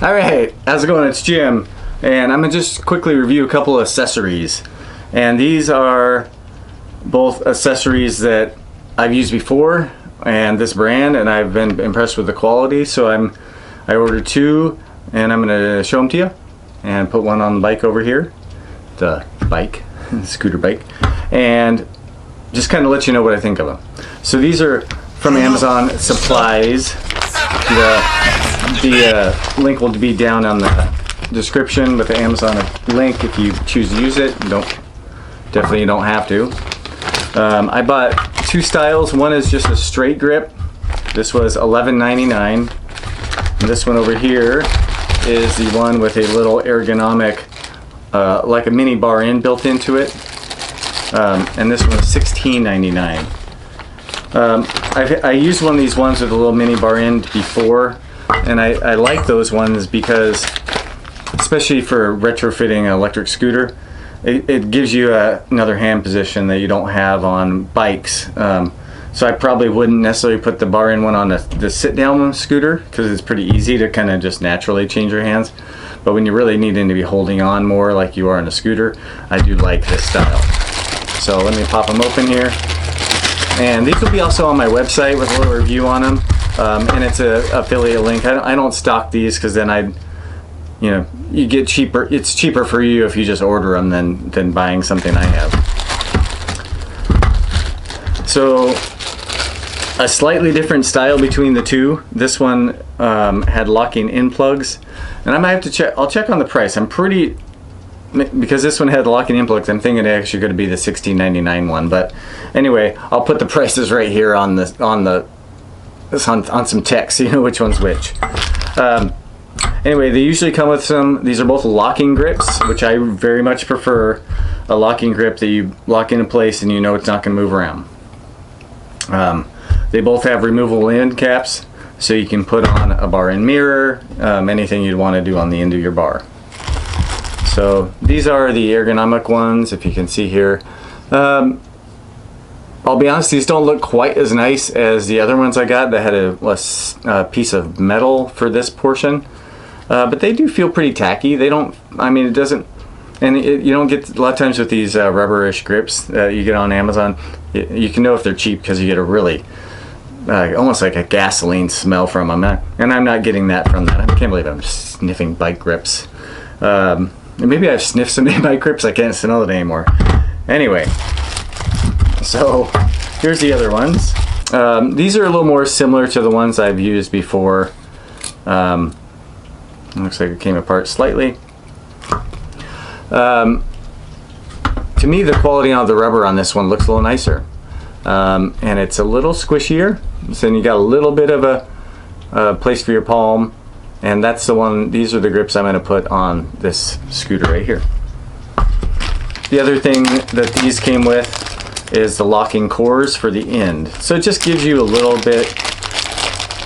Alright, how's it going? It's Jim, and I'm going to just quickly review a couple of accessories. And these are both accessories that I've used before, and this brand, and I've been impressed with the quality, so I ordered two, and I'm going to show them to you, and put one on the bike over here, the bike, scooter bike, and just kind of let you know what I think of them. So these are from Amazon, Saplize. The link will be down on the description with the Amazon link if you choose to use it. Definitely you don't have to. I bought two styles. One is just a straight grip. This was $11.99. And this one over here is the one with a little ergonomic, like a mini bar end built into it. And this one is $16.99. I used one of these ones with a little mini bar end before, and I like those ones because, especially for retrofitting an electric scooter, it gives you another hand position that you don't have on bikes. So I probably wouldn't necessarily put the bar in one on the sit-down scooter because it's pretty easy to kind of just naturally change your hands. But when you're really needing to be holding on more like you are on a scooter, I do like this style. So let me pop them open here. And these will be also on my website with a little review on them. And it's an affiliate link. I don't stock these because then you get cheaper. It's cheaper for you if you just order them than buying something I have. So a slightly different style between the two. This one had locking in plugs, and I might have to check. I'll check on the price. Because this one had locking in plugs, I'm thinking it actually going to be the $16.99 one. But anyway, I'll put the prices right here on some text, so you know which one's which. Anyway, they usually come with some. These are both locking grips, which I very much prefer. A locking grip that you lock into place and you know it's not going to move around. They both have removable end caps, so you can put on a bar and mirror, anything you'd want to do on the end of your bar. So these are the ergonomic ones, if you can see here. I'll be honest, these don't look quite as nice as the other ones I got that had a piece of metal for this portion. But they do feel pretty tacky. They don't, it doesn't, and you don't get, a lot of times with these rubberish grips that you get on Amazon, you can know if they're cheap because you get a really, almost like a gasoline smell from them. And I'm not getting that from that. I can't believe I'm sniffing bike grips. Maybe I've sniffed so many bike grips I can't smell it anymore. Anyway, so here's the other ones. These are a little more similar to the ones I've used before. Looks like it came apart slightly. To me, the quality of the rubber on this one looks a little nicer. And it's a little squishier. So then you got a little bit of a place for your palm. And that's the one, these are the grips I'm going to put on this scooter right here. The other thing that these came with is the locking cores for the end. So it just gives you a little bit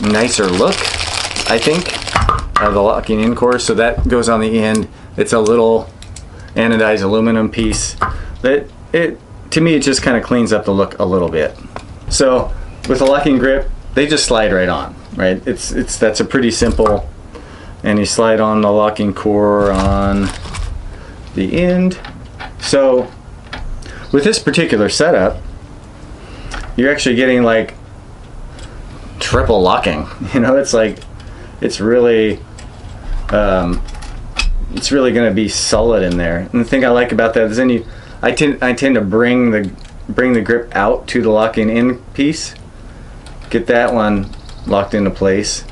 nicer look, I think, of the locking in cores. So that goes on the end. It's a little anodized aluminum piece that to me, it just kind of cleans up the look a little bit. So with a locking grip, they just slide right on, right? That's a pretty simple. And you slide on the locking core on the end. So with this particular setup, you're actually getting like triple locking. It's really going to be solid in there. And the thing I like about that is then I tend to bring the grip out to the locking in piece, get that one locked into place,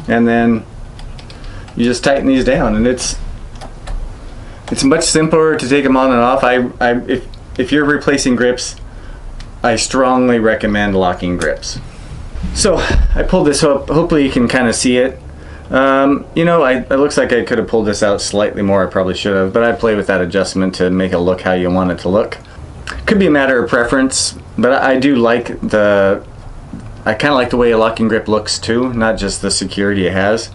and then you just tighten these down, and it's much simpler to take them on and off. If you're replacing grips, I strongly recommend locking grips. So I pulled this up. Hopefully you can kind of see it. It looks like I could have pulled this out slightly more. I probably should have, but I play with that adjustment to make it look how you want it to look. Could be a matter of preference, but I do like I kind of like the way a locking grip looks too, not just the security it has.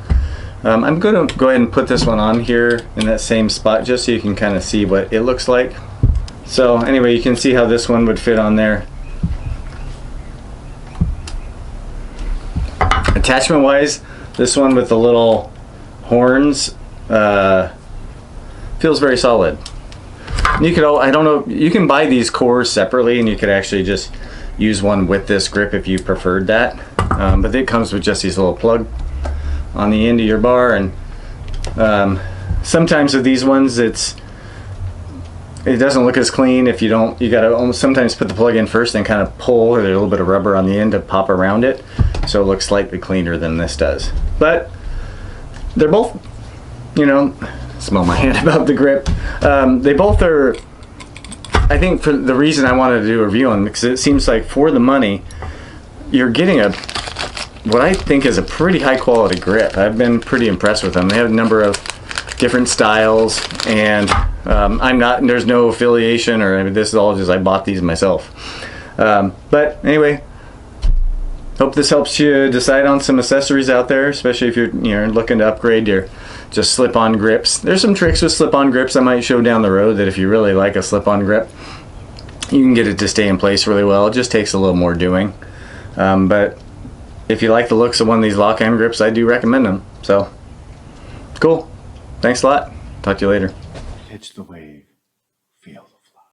I'm going to go ahead and put this one on here in that same spot just so you can kind of see what it looks like. So anyway, you can see how this one would fit on there. Attachment wise, this one with the little horns, feels very solid. You could, I don't know, you can buy these cores separately, and you could actually just use one with this grip if you preferred that. But it comes with just these little plug on the end of your bar, and sometimes with these ones it doesn't look as clean if you don't. You gotta almost sometimes put the plug in first and kind of pull, or there's a little bit of rubber on the end to pop around it, so it looks slightly cleaner than this does. But they're both, you know, smell my hand about the grip. They both are, I think, for the reason I wanted to do a review on, because it seems like for the money you're getting what I think is a pretty high quality grip. I've been pretty impressed with them. They have a number of different styles, and there's no affiliation, or I mean, this is all just I bought these myself. But anyway, hope this helps you decide on some accessories out there, especially if you're looking to upgrade your just slip-on grips. There's some tricks with slip-on grips I might show down the road, that if you really like a slip-on grip, you can get it to stay in place really well. It just takes a little more doing. But if you like the looks of one of these lock-on grips, I do recommend them. So, cool. Thanks a lot. Talk to you later. Catch the wave.